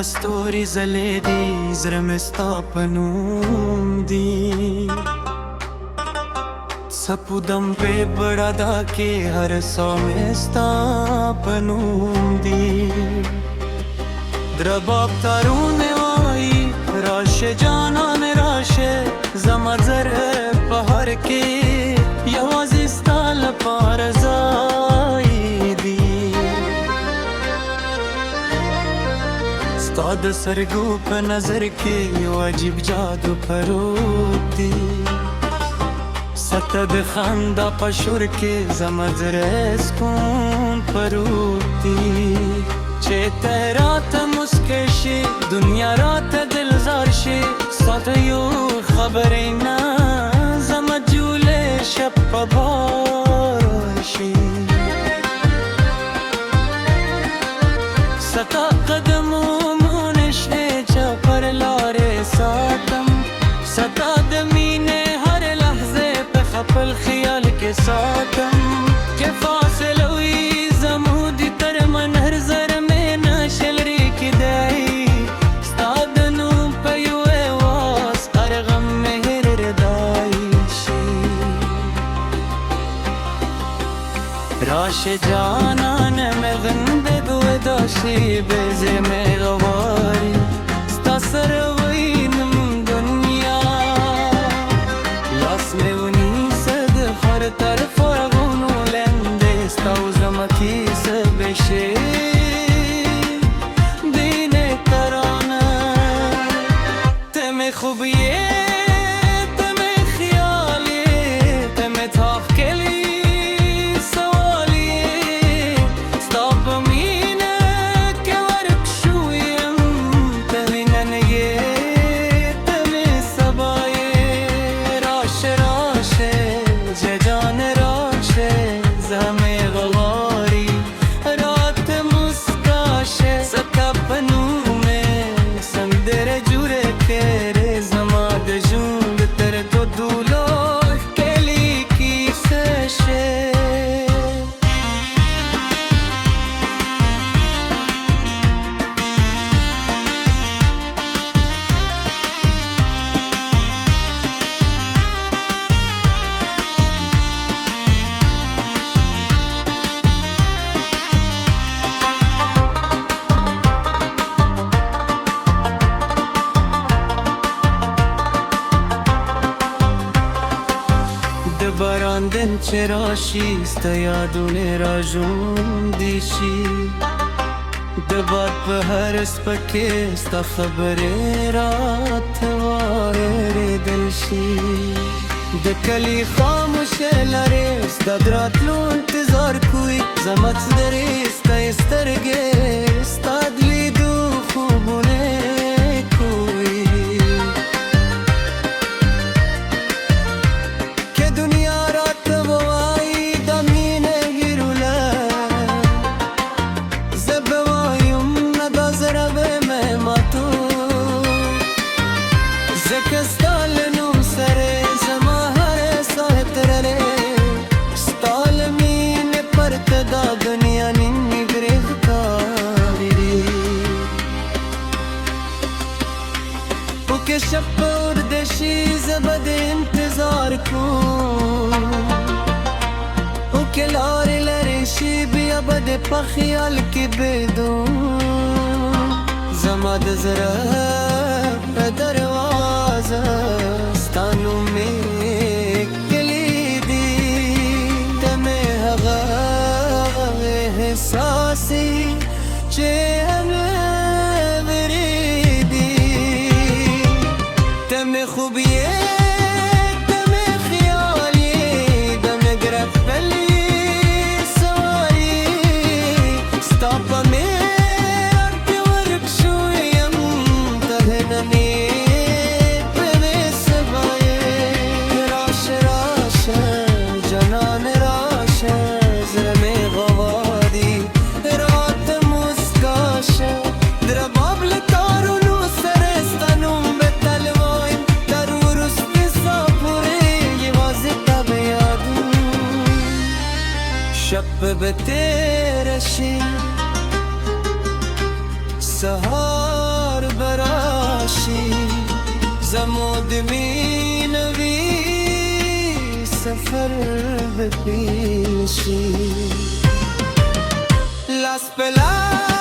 ستوري زلې دي زړه مې ستا په نوم دي سپودم पे बड़ा दा के हर सौ में स्ता په نوم دي درباب تارونه وای راشه جانان راشه زما زره په هر کې یوازې ستا لپاره ځای دي ستا د سترګو په نظر کې یو عجیب جادو پروت دی ستا د خندا په شور کې زما زړه سکون پروت دی چې ته راته مسکی شي دنیا راته دلزار شي ستا ته یو خبرې نه زما جوله شب په بار شي ستا قدمونو نشته چا پر لارې ساتم ستا د مینې هر لحظه په خپل خیال کې ساتم چې فاصله وي زموږ تر من هر زره مې نشل ریکې دی ستا د نوم په یو اواز هر غم مې هېر ردای شي راشه جانان مې غنده دوه داشي بزه مې غواري ستا سره وینم دنیا لاس مې ونیسه د هر طرف غونو لنده ستا و زما کیسه بشه دین ترانه ته مې خوب یې ته مې خیال یې ته مې تاخکلی باران دن چې راشي ستا یادونه را ژوندي شي د باد په هر سپکې ستا خبرې راته واورېدل شي د کلي خاموشه لارې ستا د راتلو انتظار کوي زما څدرې ستا یې سترګې ستا د لیدو خوبونه کوي که شب پردشی زبد انتظار کن او که لاری لریشی بیا بده پا خیال کی بدون زما د زړه په دروازه ستانو مې کلیدي ته مې هغه احساسي چې خوب یې ته مې خیال یې د مې ګرفتلی سوال یې ستا په مېړ کې ورک شوی یم ته ننې په مې سبا یې راشه راشه جانان راشه زړه مې غواړي راته مسکا شه د رباب له تارونو سره ستا نوم زمودمي نبي سفر ببيشي Las peladas